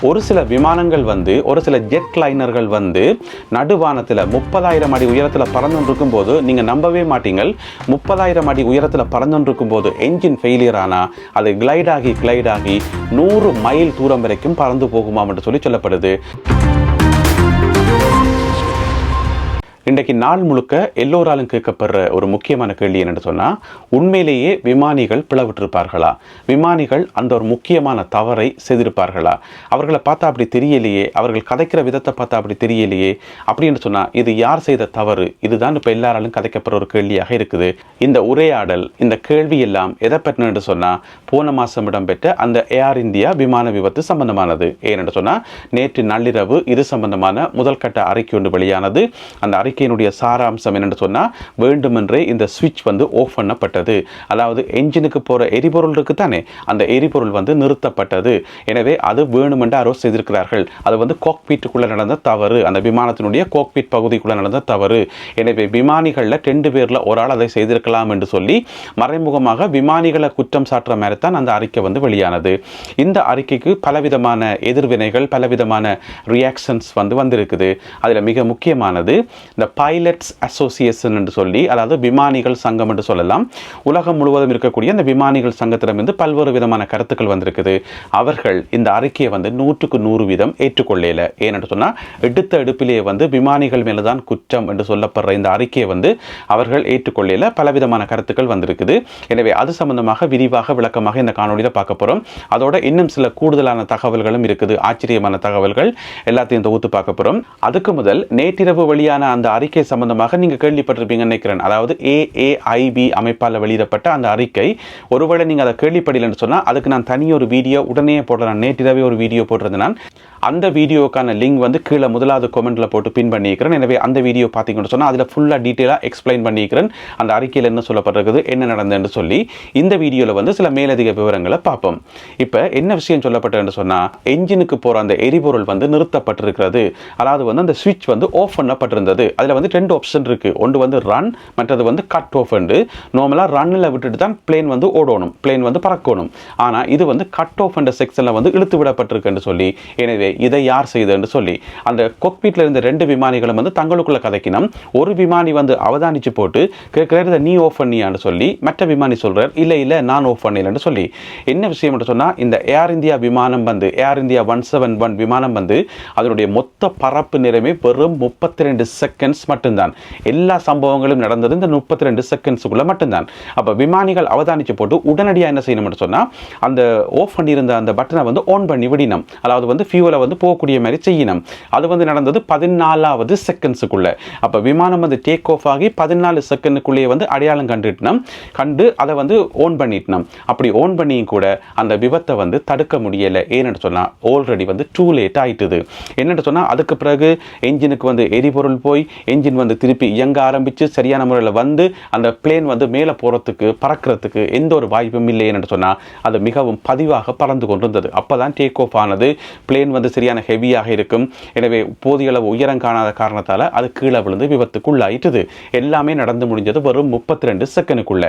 ஒரு சில விமானங்கள் வந்து ஒரு சில ஜெட் லைனர்கள் வந்து நடுவானத்தில் 30,000 அடி உயரத்தில் பறந்துருக்கும் போது நீங்கள் நம்பவே மாட்டீங்கள். 30,000 அடி உயரத்தில் பறந்துருக்கும் போது என்ஜின் ஃபெயிலியர் ஆனால் அது கிளைட் ஆகி 100 மைல் தூரம் வரைக்கும் பறந்து போகுமாம் என்று சொல்லப்படுது. இன்றைக்கு நாள் முழுக்க எல்லோராலும் கேட்கப்படுற ஒரு முக்கியமான கேள்வி என்னென்னு சொன்னால், உண்மையிலேயே விமானிகள் பிளவிட்டிருப்பார்களா, விமானிகள் அந்த ஒரு முக்கியமான தவறை செய்திருப்பார்களா, அவர்களை பார்த்தா அப்படி தெரியலையே, அவர்கள் கதைக்கிற விதத்தை பார்த்தா அப்படி தெரியலையே அப்படின்னு சொன்னால் இது யார் செய்த தவறு? இதுதான் இப்போ எல்லாராலும் கதைக்கப்படுற ஒரு கேள்வியாக இருக்குது. இந்த உரையாடல், இந்த கேள்வி எல்லாம் எதை பற்றினு சொன்னால், போன மாதம் இடம்பெற்ற அந்த ஏர் இந்தியா விமான விபத்து சம்பந்தமானது. ஏனென்று சொன்னால் நேற்று நள்ளிரவு இது சம்பந்தமான முதல் கட்ட அறிக்கை ஒன்று வெளியானது. அந்த அறிக்கையினுடைய சாராம்சம் என்னென்னு சொன்னால், வேண்டுமென்றே இந்த சுவிட்ச் வந்து ஆஃப் பண்ணப்பட்டது. அதாவது என்ஜினுக்கு போகிற எரிபொருள் இருக்குது தானே, அந்த எரிபொருள் வந்து நிறுத்தப்பட்டது. எனவே அது வேணுமென்று அரோ செய்திருக்கிறார்கள். அது வந்து காக்பீட்டுக்குள்ளே நடந்த தவறு, அந்த விமானத்தினுடைய காக்பீட் பகுதிக்குள்ளே நடந்த தவறு. எனவே விமானிகளில் 2 பேரில் ஒரு ஆள் அதை செய்திருக்கலாம் என்று சொல்லி மறைமுகமாக விமானிகளை குற்றம் சாட்டுற மாதிரி தான் அந்த அறிக்கை வந்து வெளியானது. இந்த அறிக்கைக்கு பலவிதமான எதிர்வினைகள், பலவிதமான ரியாக்ஷன்ஸ் வந்திருக்குது. அதில் மிக முக்கியமானது இந்த பைலட்ஸ் அசோசியேஷன் என்று சொல்லி, அதாவது விமானிகள் சங்கம் என்று சொல்லலாம், உலகம் முழுவதும் இருக்கக்கூடிய இந்த விமானிகள் சங்கத்திடமிருந்து பல்வேறு விதமான கருத்துக்கள் வந்திருக்குது. அவர்கள் இந்த அறிக்கையை வந்து 100க்கு 100% ஏற்றுக்கொள்ளல. ஏனென்று சொன்னால் எடுத்த எடுப்பிலேயே வந்து விமானிகள் மேலதான் குற்றம் என்று சொல்லப்படுற இந்த அறிக்கையை வந்து அவர்கள் ஏற்றுக்கொள்ளல. பலவிதமான கருத்துக்கள் வந்திருக்குது. எனவே அது சம்பந்தமாக விரிவாக விளக்கமாக இந்த காணொலியில் பார்க்க போகிறோம். அதோட இன்னும் சில கூடுதலான தகவல்களும் இருக்குது, ஆச்சரியமான தகவல்கள், எல்லாத்தையும் தொகுத்து பார்க்க போகிறோம். அதுக்கு முதல் நேற்றிரவு வெளியான அந்த அறிக்கை சம்பந்தமாக நீங்கள் கேள்விப்பட்டிருப்பீங்கன்னு நினைக்கிறேன். அதாவது AAIB அமைப்பால் வெளியிடப்பட்ட அந்த அறிக்கை, ஒருவேளை நீங்கள் அதை கேள்விப்படலைன்னு சொன்னால் அதுக்கு நான் தனியொரு வீடியோ உடனே போடுறேன். நேற்றிரவே ஒரு வீடியோ போட்டிருந்தேன். அந்த வீடியோக்கான லிங்க் வந்து கீழே முதலாவது கமெண்ட்டில் போட்டு பின் பண்ணிக்கிறேன். எனவே அந்த வீடியோ பார்த்தீங்கன்னு சொன்னால் அதில் ஃபுல்லாக டீட்டெயிலாக எக்ஸ்பிளைன் பண்ணிக்கிறேன், அந்த அறிக்கையில் என்ன சொல்லப்பட்டிருக்குது, என்ன நடந்ததுன்னு சொல்லி. இந்த வீடியோவில் வந்து சில மேலதிக விவரங்களை பார்ப்போம். இப்போ என்ன விஷயம் சொல்லப்பட்டதுன்னு சொன்னால், என்ஜினுக்கு போகிற அந்த எரிபொருள் வந்து நிறுத்தப்பட்டிருக்கிறது. அதாவது வந்து அந்த சுவிட்ச் வந்து ஆஃப் பண்ணப்பட்டிருந்தது. அதில் வந்து 2 ஆப்ஷன் இருக்குது. ஒன்று வந்து ரன், மற்றது வந்து கட் ஆஃப். நார்மலாக ரன்னில் விட்டுட்டு தான் பிளேன் வந்து ஓடணும், பிளேன் வந்து பறக்கணும். ஆனால் இது வந்து கட் ஆஃப் என்ற செக்ஷனில் வந்து இழுத்து விடப்பட்டிருக்குன்னு சொல்லி, எனவே இதை யார் செய்தன்னு சொல்லி அந்த காக்பீட்ல இருந்த 2 விமானிகளும் வந்து தங்களுக்குள்ள கதைக்கினம். ஒரு விமானி வந்து அவதானிச்சு போட்டு கேட்கிறார், நீ ஆஃப் பண்ணியான்னு சொல்லி. மற்ற விமானி சொல்றார், இல்லை நான் ஆஃப் பண்ணலன்னு சொல்லி. என்ன விஷயம் சொன்னா, இந்த ஏர் இந்தியா விமானம் வந்து ஏர் இந்தியா 171 விமானம் வந்து அதனுடைய மொத்த பரப்பு நேரமே வெறும் 32 செகண்ட்ஸ் மட்டும்தான். எல்லா சம்பவங்களும் நடந்தது இந்த 32 செகண்ட்ஸுக்குள்ள மட்டும்தான். அப்ப விமானிகள் அவதானிச்சு போட்டு உடனடியாக என்ன செய்யணும்னு சொன்னா, அந்த ஆஃப் பண்ணியிருந்த அந்த பட்டனை வந்து ஆன் பண்ணி விடணும். அதாவது வந்து ஃபியூலை வந்து போகக்கூடிய மாதிரி செய்யணும். அது வந்து நடந்தது 14வது செகண்ட்ஸுக்குள்ள. அப்ப விமானம் வந்து டேக் ஆஃப் ஆகி 14 செகண்டுக்குள்ளேயே வந்து அடையாளம் கண்டு அதை வந்து ஓன் பண்ணிட்டோம். அப்படி ஓன் பண்ணியும் கூட அந்த விபத்தை வந்து தடுக்க முடியல. ஏன்னு சொன்னா ஆல்ரெடி வந்து டூ லேட் ஆயிட்டுது. என்னன்னு சொன்னா அதுக்கு பிறகு என்ஜினுக்கு வந்து எரிபொருள் போய் என்ஜின் வந்து திருப்பி இயங்க ஆரம்பிச்சு சரியான முறையில் வந்து அந்த பிளேன் வந்து மேலே போறதுக்கு பறக்கிறதுக்கு எந்த ஒரு வாய்ப்பும் இல்லை. என்று சொன்னா அது மிகவும் பதிவாக பறந்து கொண்டிருந்தது. அப்பதான் டேக் ஆஃப் ஆனது. பிளேன் வந்து சரியான ஹெவியாக இருக்கும். எனவே போதிய அளவு உயரம் காணாத காரணத்தால் அது கீழே விழுந்து விபத்துக்குள்ளாயிட்டது. எல்லாமே நடந்து முடிஞ்சது வெறும் 32 செகண்டுக்குள்ள.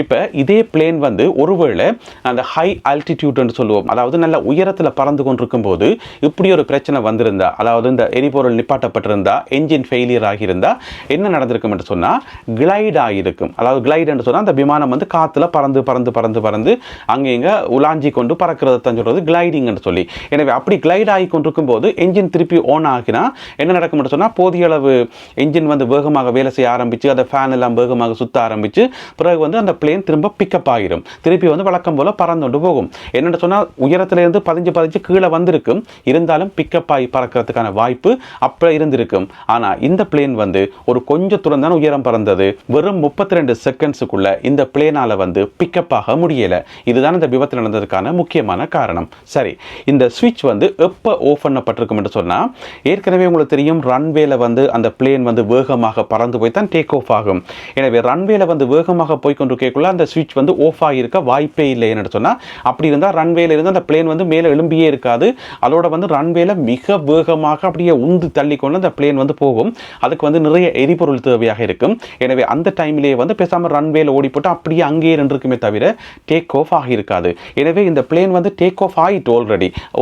இப்போ இதே பிளேன் வந்து ஒருவேளை அந்த ஹை ஆல்டிடியூட் என்று சொல்லுவோம், அதாவது நல்ல உயரத்தில் பறந்து கொண்டிருக்கும் போது இப்படி ஒரு பிரச்சனை வந்திருந்தா, அதாவது இந்த எரிபொருள் நிப்பாட்டப்பட்டிருந்தா, என்ஜின் ஃபெயிலியர் ஆகியிருந்தா என்ன நடந்திருக்கும் என்று சொன்னால் கிளைட் ஆகியிருக்கும். அதாவது கிளைட் என்று சொன்னால் அந்த விமானம் வந்து காற்றுல பறந்து பறந்து பறந்து பறந்து அங்கே இங்கே உலாஞ்சி கொண்டு பறக்கிறது தான் சொல்றது கிளைடிங் என்று சொல்லி. எனவே அப்படி கிளைட் ஆகி கொண்டிருக்கும் போது என்ஜின் திருப்பி ஆன் ஆகினா என்ன நடக்கும் சொன்னால், போதிய அளவு என்ஜின் வந்து வேகமாக வேலை செய்ய ஆரம்பிச்சு அந்த ஃபேன் எல்லாம் வேகமாக சுத்த ஆரம்பிச்சு பிறகு வந்து அந்த பிளேன் திரும்ப பிக்கப் ஆகிரும். திருப்பி வந்து வழக்கம் போல பறந்துண்டு போகும். என்னென்னு சொன்னால் உயரத்திலிருந்து 15 கீழே வந்திருக்கும், இருந்தாலும் பிக்கப் ஆகி பறக்கிறதுக்கான வாய்ப்பு அப்போ இருந்திருக்கும். ஆனால் இந்த பிளேன் வந்து ஒரு கொஞ்சம் தூரம் தான் உயரம் பறந்தது. வெறும் 32 செகண்ட்ஸுக்குள்ள இந்த பிளேனால வந்து பிக்கப் ஆக முடியல. இதுதான் இந்த விபத்து நடந்ததுக்கான முக்கியமான காரணம். சரி, இந்த சுவிட்ச் வந்து எப்போ ஓஃப் பண்ணப்பட்டிருக்கும் என்று சொன்னால், ஏற்கனவே உங்களுக்கு தெரியும் ரன்வேல வந்து அந்த பிளேன் வந்து வேகமாக பறந்து போய் தான் டேக் ஆஃப் ஆகும். எனவே ரன்வேல வந்து வேகமாக போய்கொண்டிருக்கக்குள்ள அந்த சுவிட்ச் வந்து ஆஃப் ஆகியிருக்க வாய்ப்பே இல்லை என்று சொன்னால், அப்படி இருந்தால் ரன்வேல இருந்து அந்த பிளேன் வந்து மேலே எழும்பியே இருக்காது. அதோட வந்து ரன்வேல மிக வேகமாக அப்படியே உந்து தள்ளிக்கொண்டு அந்த பிளேன் வந்து போகும். அதுக்கு வந்து நிறைய எரிபொருள் தேவையாக இருக்கும். எனவே அந்த டைமிலேயே வந்து பேசாமல் ரன்வேல ஓடி போட்டு அப்படியே அங்கேயே நின்றுக்குமே தவிர டேக் ஆஃப் ஆகியிருக்காது. எனவே இந்த பிளேன் வந்து டேக் ஆஃப் ஆகிட்டு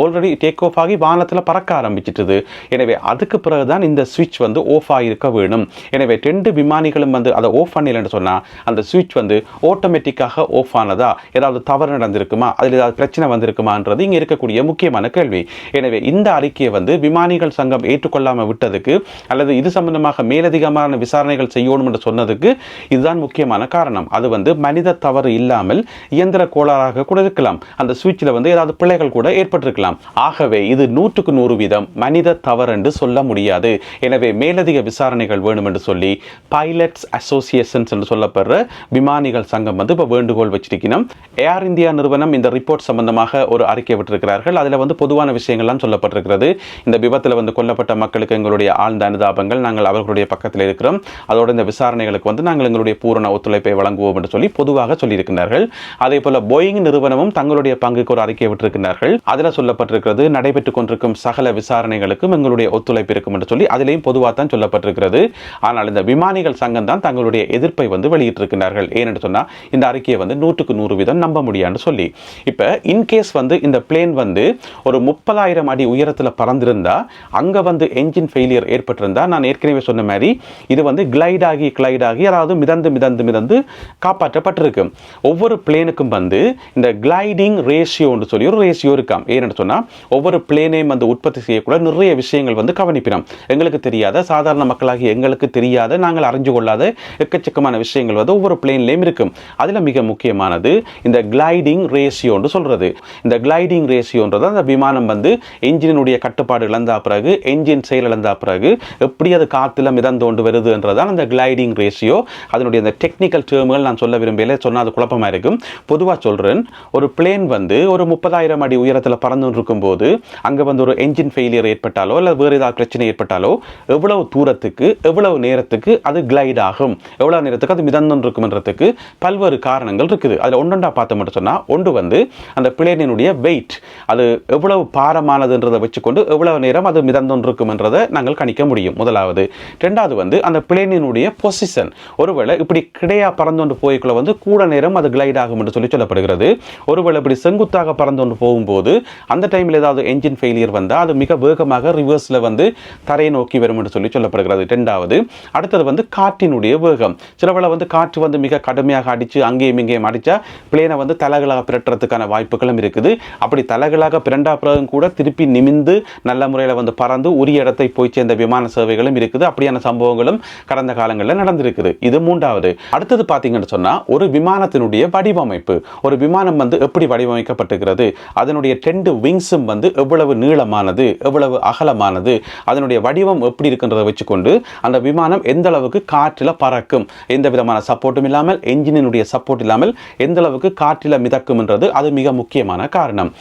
ஆல்ரெடி டேக் ஆஃப் ஆகி ஆகி வானத்தில் பறக்க ஆரம்பிச்சிட்டது. எனவே அதுக்கு பிறகுதான் இந்த சுவிட்ச் வந்து ஆஃப் ஆகியிருக்க வேணும். எனவே 2 விமானிகளும் வந்து அதை ஆஃப் பண்ணலன்னு சொன்னால் அந்த சுவிட்ச் வந்து ஆட்டோமேட்டிக்காக ஆஃப் ஆனதா, ஏதாவது தவறு நடந்திருக்குமா, அதில் ஏதாவது பிரச்சனை வந்திருக்குமான்றது இங்கே இருக்கக்கூடிய முக்கியமான கேள்வி. எனவே இந்த அறிக்கையை வந்து விமானிகள் சங்கம் ஏற்றுக்கொள்ளாமல் விட்டதுக்கு அல்லது இது சம்பந்தமாக மேலதிகமான விசாரணைகள் செய்யணும் என்று சொன்னதுக்கு இதுதான் முக்கியமான காரணம். அது வந்து மனித தவறு இல்லாமல் இயந்திர கோளாறாக கூட இருக்கலாம். அந்த சுவிட்சில் வந்து ஏதாவது பிழைகள் கூட ஏற்பட்டிருக்கலாம். ஆகவே இது 100க்கு 100% மனித தவறு என்று சொல்ல முடியாது. எனவே மேலதிக விசாரணைகள் வேணும் என்று சொல்லி பைலட்ஸ் அசோசியேஷன்ஸ் என்று சொல்லப்படுற விமானிகள் சங்கம் வந்து இப்போ வேண்டுகோள் வச்சிருக்கணும். ஏர் இந்தியா நிறுவனம் இந்த ரிப்போர்ட் சம்பந்தமாக ஒரு அறிக்கை விட்டிருக்கிறார்கள். அதில் வந்து பொதுவான விஷயங்கள்லாம் சொல்லப்பட்டிருக்கிறது. இந்த விபத்தில் வந்து கொல்லப்பட்ட மக்களுக்கு எங்களுடைய ஆழ்ந்த அனுதாபங்கள், நாங்கள் அவர்களுடைய பக்கத்தில் இருக்கிறோம், அதோடு இந்த விசாரணைகளுக்கு வந்து நாங்கள் எங்களுடைய பூரண ஒத்துழைப்பை வழங்குவோம் என்று சொல்லி பொதுவாக சொல்லியிருக்கிறார்கள். அதே போல போயிங் நிறுவனமும் தங்களுடைய பங்குக்கு ஒரு அறிக்கை விட்டிருக்கிறார்கள். அதில் சொல்லப்பட்டிருக்கிறது நடைபெற்றுக் கொண்டிருக்கும் சகல விசாரணைகளுக்கும் எங்களுடைய ஒத்துழைப்பு இருக்கும் என்று சொல்லி அதிலேயும் பொதுவாக தான் சொல்லப்பட்டிருக்கிறது. ஆனால் இந்த விமானிகள் சங்கம் தான் தங்களுடைய எதிர்ப்பை வந்து வெளியிட்டிருக்கிறார்கள். ஏனென்று சொன்னால் இந்த அறிக்கையை வந்து 100க்கு 100% நம்ப முடியாதுன்னு சொல்லி. இப்போ இன்கேஸ் வந்து இந்த பிளேன் வந்து ஒரு 30,000 அடி உயரத்தில் பறந்திருந்தா அங்கே வந்து என்ஜின் ஃபெயிலியர் ஏற்பட்டிருந்தா நான் ஏற்கனவே சொன்ன மாதிரி இது வந்து கிளைட் ஆகி அதாவது மிதந்து காப்பாற்றப்பட்டிருக்கு. ஒவ்வொரு பிளேனுக்கும் வந்து இந்த கிளைடிங் ரேஷியோன்னு சொல்லி ஒரு ரேஷியோ இருக்காம். ஏன்னு சொன்னால் ஒவ்வொரு பிளேனையும் வந்து உற்பத்தி செய்யக்கூட நிறைய விஷயங்கள் வந்து கவனிப்பினோம். எங்களுக்கு தெரியாத, சாதாரண மக்களாகி எங்களுக்கு தெரியாத, நாங்கள் அறிஞ்சு கொள்ளாத எக்கச்சக்கமான விஷயங்கள் வந்து ஒவ்வொரு பிளேன்லேயும் இருக்கும். அதில் மிக முக்கியமானது இந்த கிளைடிங் ரேஷியோன்னு சொல்றது. இந்த கிளைடிங் ரேஷியோன்றது அந்த விமானம் வந்து என்ஜினுடைய கட்டுப்பாடு இழந்தா பிறகு, என்ஜின் செயல் இழந்தா பிறகு எப்படி அது காற்றுல மிதந்தோண்டு வருதுன்றதான் அந்த கிளைடிங் ரேஷியோ. அதனுடைய அந்த டெக்னிக்கல் டேர்ம்கள் நான் சொல்ல விரும்பல, சொன்னால் அது குழப்பமாக இருக்கும். பொதுவாக சொல்கிறேன், ஒரு பிளேன் வந்து ஒரு 30,000 அடி உயரத்தில் பறந்து இருக்கும் போது அங்கே வந்து ஒரு என்ஜின் ஃபெயிலியர் ஏற்பட்டாலோ இல்லை வேறு ஏதாவது பிரச்சனை ஏற்பட்டாலோ எவ்வளவு தூரத்துக்கு எவ்வளவு நேரத்துக்கு அது கிளைட் ஆகும், எவ்வளவு நேரத்துக்கு அது மிதந்து இருக்கும்ன்றதுக்கு பல்வேறு காரணங்கள் இருக்குது. அதில் ஒன்றா பார்த்து மட்டும் சொன்னால் ஒன்று வந்து அந்த பிளேனினுடைய வெயிட், அது எவ்வளவு பாரமானதுன்றதை வச்சுக்கொண்டு எவ்வளவு நேரம் அது மிதந்து இருக்கும்ன்றதை நாங்கள் கணிக்க முடியும். முதலாவது. ரெண்டாவது வந்து அந்த பிளேனினுடைய பொசிஷன், ஒருவேளை இப்படி கிடையா பறந்து போய்க்குள்ள வந்து கூட நேரம் அது கிளைட் ஆகும் என்று சொல்லப்படுகிறது. ஒருவேளை இப்படி செங்குத்தாக பறந்து போகும்போது அந்த டைமில் ஏதாவது என்ஜின் ஃபெயிலியர் வந்தால் அது மிக வேகமாக ரிவர்ஸில் வந்து தரையை நோக்கி வரும் என்று சொல்லப்படுகிறது. ரெண்டாவது. அடுத்தது வந்து காற்றினுடைய வேகம். சிலவேளை வந்து காற்று வந்து மிக கடுமையாக அடித்து அங்கேயும் இங்கேயும் அடித்தா பிளேனை வந்து தலைகளாக பிரட்டுறதுக்கான வாய்ப்புகளும் இருக்குது. அப்படி தலைகளாக பிரண்டா பிறகும் கூட திருப்பி நிமிந்து நல்ல முறையில் வந்து பறந்து உரிய இடத்தை போய் சேர்ந்த விமான சேவைகளும் இருக்குது. அப்படியான சம்பவங்களும் கடந்த காலங்களில் நடந்திருக்குது. இது மூன்றாவது. அடுத்தது பார்த்தீங்கன்னு சொன்னால் ஒரு விமானத்தினுடைய வடிவமைப்பு. ஒரு விமானம் வந்து எப்படி வடிவமைக்கப்பட்டிருக்கிறது, அதனுடைய 2 விங்ஸும் வந்து எவ்வளவு நீளமானது, எவ்வளவு அகலமானது, அதனுடைய வடிவம் எப்படி இருக்குன்றதை வச்சுக்கொண்டு அந்த விமானம் எந்த அளவுக்கு காற்றில் பறக்கும், எந்த விதமான சப்போர்ட்டும் இல்லாமல், என்ஜினுடைய சப்போர்ட் இல்லாமல் எந்த அளவுக்கு காற்றில் மிதக்கும்ன்றது அது மிக முக்கியமான காரணம்.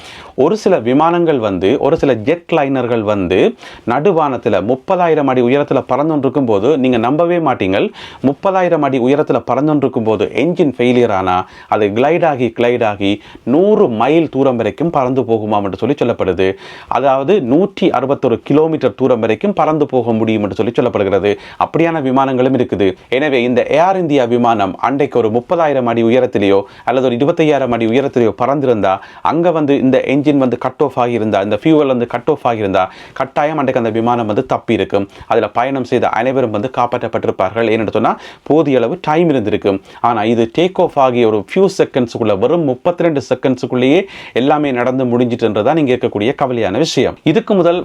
ஒரு சில விமானங்கள் வந்து, ஒரு சில ஜெட் லைனர்கள் வந்து நடுவானத்தில் 30,000 அடி உயரத்தில் பறந்துருக்கும் போது நீங்கள் நம்பவே மாட்டீங்கள், 30,000 அடி உயரத்தில் பறந்துருக்கும் போது என்ஜின் ஃபெயிலியர் ஆனால் அது கிளைட் ஆகி 100 மைல் தூரம் வரைக்கும் பறந்து போகுமாம் என்று சொல்லப்படுது. அதாவது 161 கிலோமீட்டர் தூரம் வரைக்கும் பறந்து போக முடியும் என்று சொல்லப்படுகிறது. அப்படியான விமானங்களும் இருக்குது. எனவே இந்த ஏர் இந்தியா விமானம் அன்றைக்கு ஒரு 30,000 அடி உயரத்திலேயோ அல்லது ஒரு 25,000 அடி உயரத்திலேயோ பறந்திருந்தா அங்கே வந்து இந்த என்ஜின் வந்து கட் ஆஃப் ஆகியிருந்தா, இந்த ஃபியூவல் வந்து கட் ஆஃப் ஆகியிருந்தா கட்டாயம் அன்றைக்கு அந்த விமானம் வந்து தப்பி இருக்கும். அதில் பயணம் செய்த அனைவரும் வந்து காப்பாற்றப்பட்டிருப்பார்கள். ஏன்னு சொன்னால் போதிய அளவு டைம் இருந்திருக்கும். ஆனால் இது டேக் ஆஃப் ஆகிய ஒரு ஃபியூ செகண்ட்ஸுக்குள்ள, வெறும் 32 செகண்ட்ஸுக்குள்ளேயே எல்லாமே நடந்து முடிஞ்சிட்டுன்றதான் இங்கே இருக்கக்கூடிய கவலையான விஷயம். இதுக்கு முதல்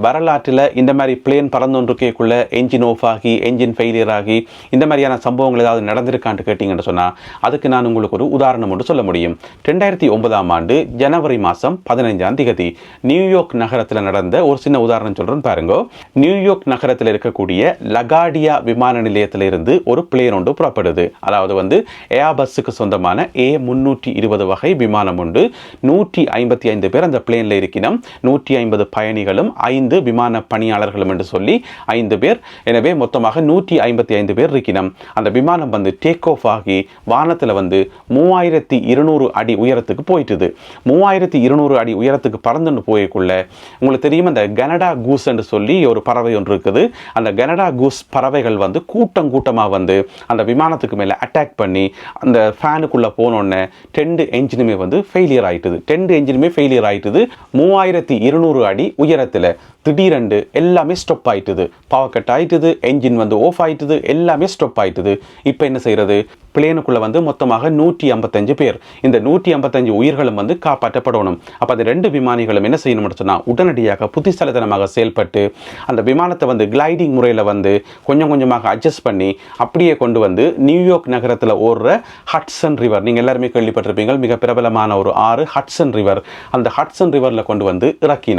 வரலாற்றில் இந்த மாதிரி பிளேன் பறந்தொன்றுக்குள்ள என்ஜின் ஆஃப் ஆகி, என்ஜின் ஃபெயிலியர் ஆகி இந்த மாதிரியான சம்பவங்கள் ஏதாவது நடந்திருக்கான்னு கேட்டிங்கன்னு சொன்னால் அதுக்கு நான் உங்களுக்கு ஒரு உதாரணம் ஒன்று சொல்ல முடியும். 2009ஆம் ஆண்டு ஜனவரி மாதம் 15ஆம் தேதி நியூயார்க் நகரத்தில் நடந்த ஒரு சின்ன உதாரணம் சொல்கிறேன் பாருங்க. நியூயார்க் நகரத்தில் இருக்கக்கூடிய லகாடியா விமான நிலையத்தில் இருந்து ஒரு பிளேன் ஒன்று புறப்படுது. அதாவது வந்து ஏர்பஸ்ஸுக்கு சொந்தமான A320 வகை விமானம் உண்டு. 155 பேர் அந்த பிளேனில் இருக்கணும். 150 பயணி பயணிகளும் 5 விமான பணியாளர்களும் என்று சொல்லி 5 பேர். எனவே மொத்தமாக 155 பேர் இருக்கணும். அந்த விமானம் வந்து டேக் ஆஃப் ஆகி வானத்தில் வந்து 3200 அடி உயரத்துக்கு போயிட்டுது. 3200 அடி உயரத்துக்கு பறந்துன்னு போயக்குள்ள உங்களுக்கு தெரியும், அந்த கனடா கூஸ் என்று சொல்லி ஒரு பறவை ஒன்று இருக்குது. அந்த கனடா கூஸ் பறவைகள் வந்து கூட்டமாக வந்து அந்த விமானத்துக்கு மேலே அட்டாக் பண்ணி அந்த ஃபேனுக்குள்ளே போனோடனே 2 என்ஜினுமே வந்து ஃபெயிலியர் ஆயிட்டுது. 2 என்ஜினுமே ஃபெயிலியர் ஆயிட்டுது. 3200 அடி உயரத்தில் திடீரென்று எல்லாமே ஸ்டாப் ஆயிட்டுது. பவர் கட் ஆயிட்டுது, என்ஜின் வந்து ஆஃப் ஆயிட்டுது, எல்லாமே ஸ்டாப் ஆயிட்டுது. இப்போ என்ன செய்யறது? பிளேனுக்குள்ள வந்து மொத்தமாக 155 பேர். இந்த 155 உயிர்களும் வந்து காப்பாற்றப்படணும். அப்போ அது 2 விமானிகளும் என்ன செய்யணும்னு சொன்னால் உடனடியாக புத்திசாலித்தனமாக செயல்பட்டு அந்த விமானத்தை வந்து கிளைடிங் முறையில் வந்து கொஞ்சம் கொஞ்சமாக அட்ஜஸ்ட் பண்ணி அப்படியே கொண்டு வந்து நியூயார்க் நகரத்தில் ஓடுற ஹட்சன் ரிவர், நீங்கள் எல்லாருமே கேள்விப்பட்டிருப்பீங்க, மிக பிரபலமான ஒரு ஆறு ஹட்சன் ரிவர். அந்த ஹட்சன் ரிவரில் கொண்டு வந்து இறக்கி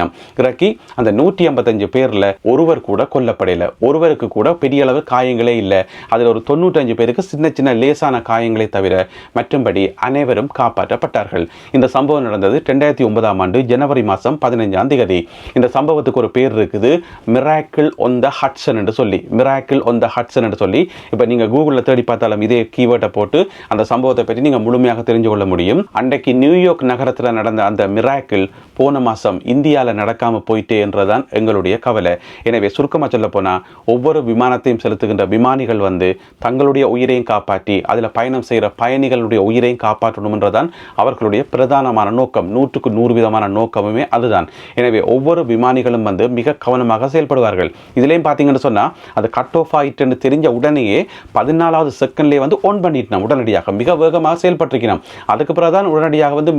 அந்த 155 பேரில் ஒருவர் கூட கொல்லப்படையில, ஒருவருக்கு கூட பெரிய அளவு காயங்களே இல்லை. அதில் ஒரு 95 பேருக்கு சின்ன சின்ன லேசான காயங்களை தவிர மற்றும்படி அனைவரும் காப்பாற்றப்பட்டார்கள். இந்த சம்பவம் நடந்தது 2009 ஆண்டு ஜனவரி மாதம் 15ஆம் தேதி. இந்த சம்பவத்துக்கு ஒரு பேர் இருக்குது, மிராக்கிள் ஆன் த ஹட்சன் என்று சொல்லி. மிராக்கிள் ஆன் த ஹட்சன் என்று சொல்லி இப்போ நீங்கள் கூகுளில் தேடி பார்த்தாலும் இதே கீவேர்டை போட்டு அந்த சம்பவத்தை பற்றி நீங்கள் முழுமையாக தெரிஞ்சு கொள்ள முடியும். அன்றைக்கு நியூயார்க் நகரத்தில் நடந்த அந்த மிராக்கிள் போன மாதம் இந்தியாவில் நடக்காமல் போயிட்டே என்றதான் எங்களுடைய கவலை. எனவே சுருக்கமாக சொல்ல போனால் ஒவ்வொரு விமானத்தையும் செலுத்துகின்ற விமானிகள் வந்து தங்களுடைய உயிரையும் காப்பாற்றி அதில் பயணம் செய்கிற பயணிகளுடைய உயிரையும் காப்பாற்றணும்ன்றதான் அவர்களுடைய பிரதானமான நோக்கம். 100க்கு 100% நோக்கமுமே அதுதான். எனவே ஒவ்வொரு விமானிகளும் வந்து மிக கவனமாக செயல்படுவார்கள். இதுலேயும் பார்த்தீங்கன்னு சொன்னால் அது கட் ஆஃப் ஆகிட்டுன்னு தெரிஞ்ச உடனேயே 14வது செகண்ட்லேயே வந்து ஆன் பண்ணிட்டோம். உடனடியாக மிக வேகமாக செயல்பட்டிருக்கணும். அதுக்கு பிறகு தான் உடனடியாக வந்து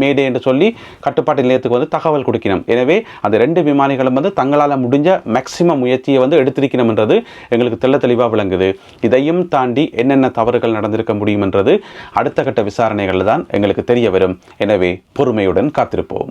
மேடே என்று சொல்லி கட்டுப்பாட்டு நிலையத்துக்கு வந்து தகவல் கொடுக்கணும். எனவே அந்த 2 விமானிகளும் வந்து தங்களால் முடிஞ்ச மேக்சிமம் முயற்சியை வந்து எடுத்திருக்கணும் என்றது எங்களுக்கு தெளிவாக விளங்குது. இதையும் தாண்டி என்னென்ன தவறுகள் நடந்திருக்க முடியும் என்றது அடுத்த கட்ட விசாரணைகள் தான் எங்களுக்கு தெரிய வரும். எனவே பொறுமையுடன் காத்திருப்போம்.